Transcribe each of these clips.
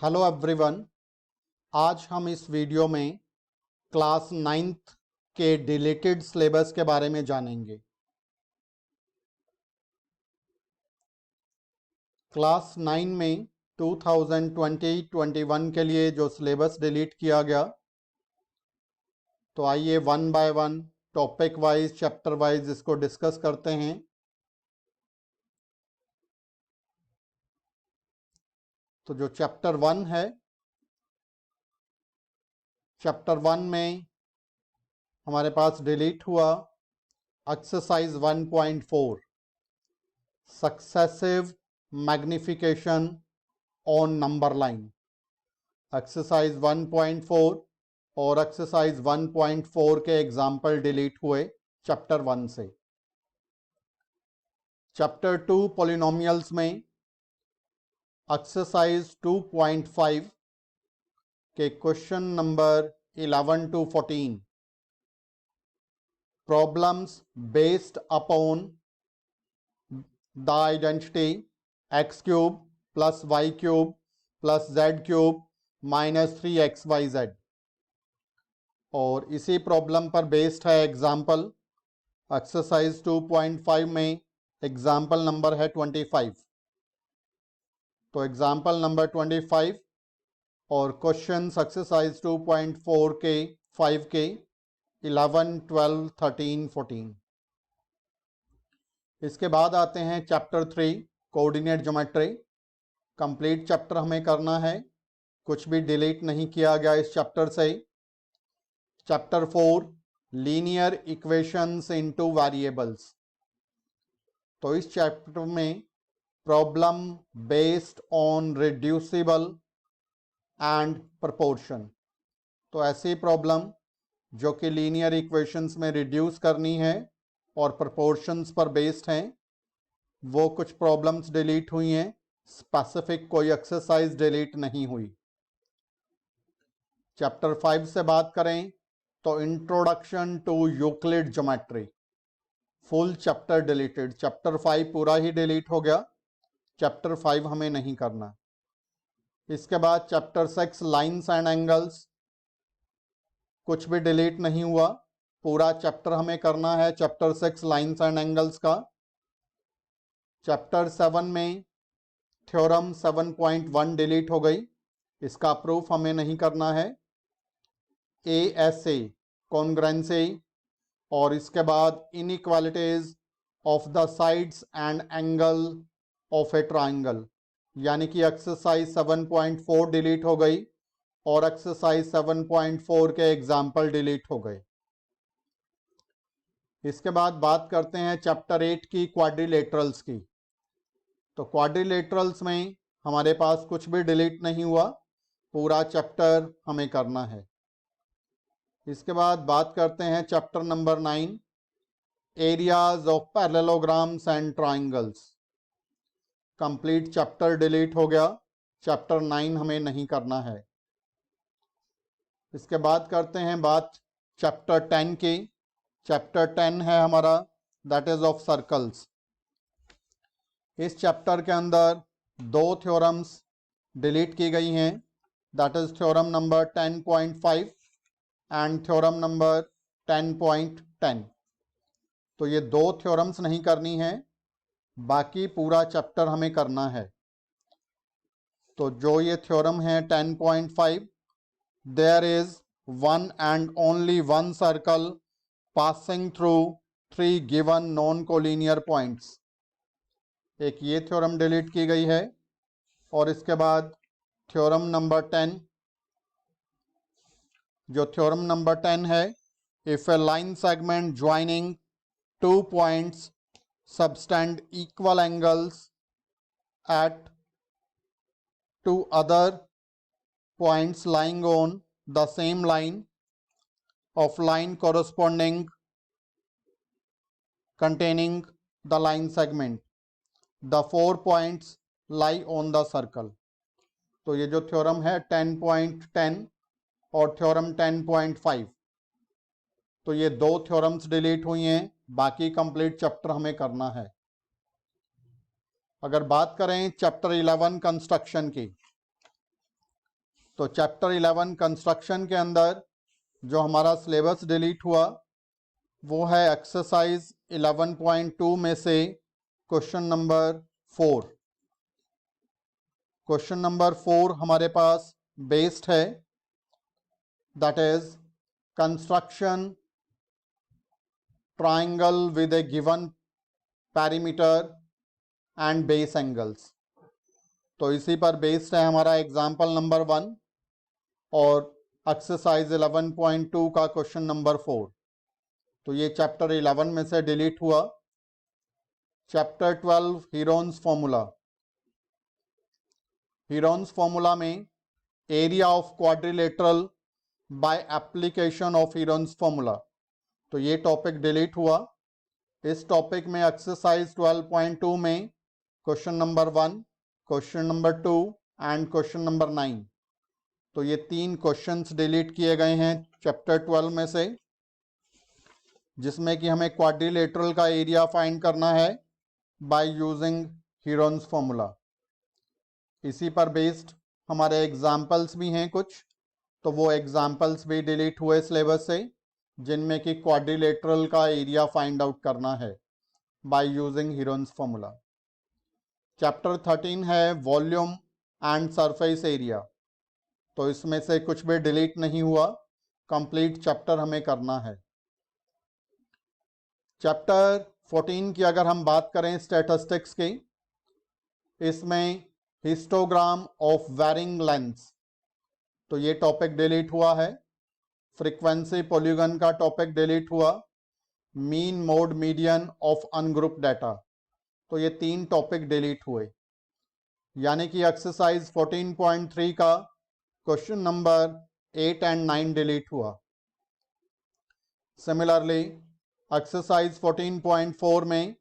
Hello everyone, आज हम इस वीडियो में क्लास 9th के डिलीटेड सिलेबस के बारे में जानेंगे। क्लास 9 में 2020-21 के लिए जो सिलेबस डिलीट किया गया, तो आइए one by one topic wise chapter wise इसको डिस्कस करते हैं। तो जो चैप्टर 1 है, चैप्टर 1 में हमारे पास डिलीट हुआ exercise 1.4 successive magnification on number line. Exercise 1.4 और एक्सरसाइज 1.4 के एग्जाम्पल डिलीट हुए चैप्टर 1 से। चैप्टर 2 पॉलिनोमियल्स में एक्सरसाइज 2.5 के question number 11 to 14 problems based upon the identity x cube plus y cube plus z cube minus 3xyz, और इसी problem पर based है एग्जाम्पल। एक्सरसाइज 2.5 में एग्जाम्पल नंबर है 25। तो एग्जाम्पल नंबर 25 और क्वेश्चन एक्सरसाइज 2.4 के 5 के 11, 12, 13, 14। इसके बाद आते हैं chapter 3 coordinate geometry. Complete chapter हमें करना है, कुछ भी डिलीट नहीं किया गया इस चैप्टर से। Chapter 4 linear equations into variables. तो इस चैप्टर में problem based on reducible and proportion. तो ऐसी प्रॉब्लम जो कि लीनियर इक्वेशंस में रिड्यूस करनी है और प्रोपोर्शंस पर बेस्ड हैं, वो कुछ प्रॉब्लम्स डिलीट हुई हैं, स्पेसिफिक कोई एक्सरसाइज डिलीट नहीं हुई। चैप्टर 5 से बात करें तो introduction to Euclid geometry, full chapter deleted. Chapter 5 पूरा ही डिलीट हो गया, चैप्टर 5 हमें नहीं करना। इसके बाद चैप्टर 6 लाइंस एंड एंगल्स, कुछ भी डिलीट नहीं हुआ, पूरा चैप्टर हमें करना है। चैप्टर 6 लाइंस एंड एंगल्स का। चैप्टर 7 में थ्योरम 7.1 डिलीट हो गई, इसका प्रूफ हमें नहीं करना है। ASA कॉन्ग्रुएंसी, और इसके बाद inequalities of the sides and angle of A triangle, यानी कि एक्सरसाइज 7.4 डिलीट हो गई और एक्सरसाइज 7.4 के एग्जाम्पल डिलीट हो गए। इसके बाद बात करते हैं चैप्टर 8 की क्वाड्रिलेटरल्स की। तो क्वाड्रिलेटरल्स में हमारे पास कुछ भी डिलीट नहीं हुआ, पूरा चैप्टर हमें करना है। इसके बाद बात करते हैं chapter number 9 areas of parallelograms and triangles. Complete chapter delete हो गया, चैप्टर 9 हमें नहीं करना है। इसके बाद करते हैं बात चैप्टर 10 की। चैप्टर 10 है हमारा दैट इज ऑफ सर्कल्स। इस चैप्टर के अंदर दो थ्योरम्स डिलीट की गई हैं, that is theorem number 10.5 and theorem number 10.10। तो ये दो थ्योरम्स नहीं करनी है, बाकी पूरा चैप्टर हमें करना है। तो जो ये थ्योरम है 10.5, there is one and only one circle passing through 3 given non collinear points. एक ये थ्योरम डिलीट की गई है, और इसके बाद थ्योरम नंबर 10, जो थ्योरम नंबर 10 है, if A line segment joining 2 points subtend equal angles at 2 other points lying on the same line of line corresponding containing the line segment, the 4 points lie on the circle। तो ये जो theorem है 10.10 और theorem 10.5, तो ये दो theorems delete हुई हैं, बाकी कंप्लीट चैप्टर हमें करना है। अगर बात करें चैप्टर 11 कंस्ट्रक्शन की, तो चैप्टर 11 कंस्ट्रक्शन के अंदर जो हमारा सिलेबस डिलीट हुआ वो है एक्सरसाइज 11.2 में से क्वेश्चन नंबर 4। क्वेश्चन नंबर 4 हमारे पास बेस्ड है, that is construction triangle with A given perimeter and base angles. तो इसी पर बेस्ड है हमारा एग्जाम्पल नंबर 1 और एक्सरसाइज 11.2 का क्वेश्चन नंबर 4। तो ये चैप्टर 11 में से डिलीट हुआ। Chapter 12 Heron's formula. Heron's formula में area of quadrilateral by application of Heron's formula, तो ये टॉपिक डिलीट हुआ। इस टॉपिक में एक्सरसाइज 12.2 में question number 1, question number 2 and question number 9, तो ये 3 क्वेश्चंस डिलीट किए गए हैं चैप्टर 12 में से, जिसमें कि हमें क्वाड्रिलेटरल का एरिया फाइंड करना है बाय यूजिंग हीरोन्स फॉर्मूला। इसी पर बेस्ड हमारे एग्जाम्पल्स भी हैं कुछ, तो वो एग्जाम्पल्स भी डिलीट हुए सिलेबस से, जिनमें कि क्वाड्रिलेटरल का एरिया फाइंड आउट करना है by using Heron's formula. Chapter 13 है वॉल्यूम एंड सरफेस एरिया, तो इसमें से कुछ भी डिलीट नहीं हुआ, कंप्लीट चैप्टर हमें करना है। चैप्टर 14 की अगर हम बात करें स्टैटिस्टिक्स की, इसमें हिस्टोग्राम ऑफ वैरिंग लेंथ्स, तो ये टॉपिक डिलीट हुआ है। फ्रीक्वेंसी पॉलीगन का टॉपिक डिलीट हुआ। Mean mode median of ungroup data, तो ये 3 टॉपिक डिलीट हुए, यानी कि एक्सरसाइज 14.3 का क्वेश्चन नंबर 8 एंड 9 डिलीट हुआ। सिमिलरली एक्सरसाइज 14.4 में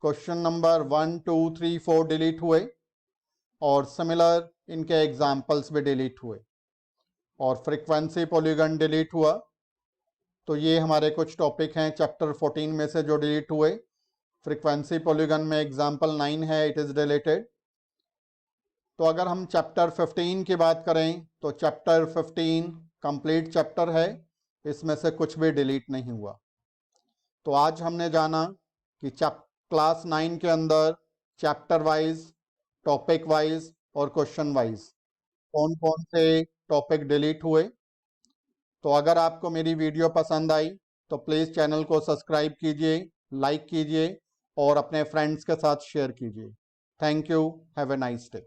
क्वेश्चन नंबर 1, 2, 3, 4 डिलीट हुए और सिमिलर इनके एग्जाम्पल्स भी डिलीट हुए, और फ्रीक्वेंसी पॉलीगन डिलीट हुआ। तो ये हमारे कुछ टॉपिक हैं चैप्टर 14 में से जो डिलीट हुए। फ्रीक्वेंसी पॉलीगन में एग्जाम्पल 9 है, इट इज़ डिलीटेड। तो अगर हम चैप्टर 15 की बात करें तो चैप्टर 15 कंप्लीट चैप्टर है, इसमें से कुछ भी डिलीट नहीं हुआ। तो आज हमने जाना कि क्लास 9 के अंदर चैप्टर वाइज, टॉपिक वाइज और क्वेश्चन वाइज कौन कौन से टॉपिक डिलीट हुए। तो अगर आपको मेरी वीडियो पसंद आई तो प्लीज़ चैनल को सब्सक्राइब कीजिए, लाइक कीजिए और अपने फ्रेंड्स के साथ शेयर कीजिए। Thank you, have a nice day.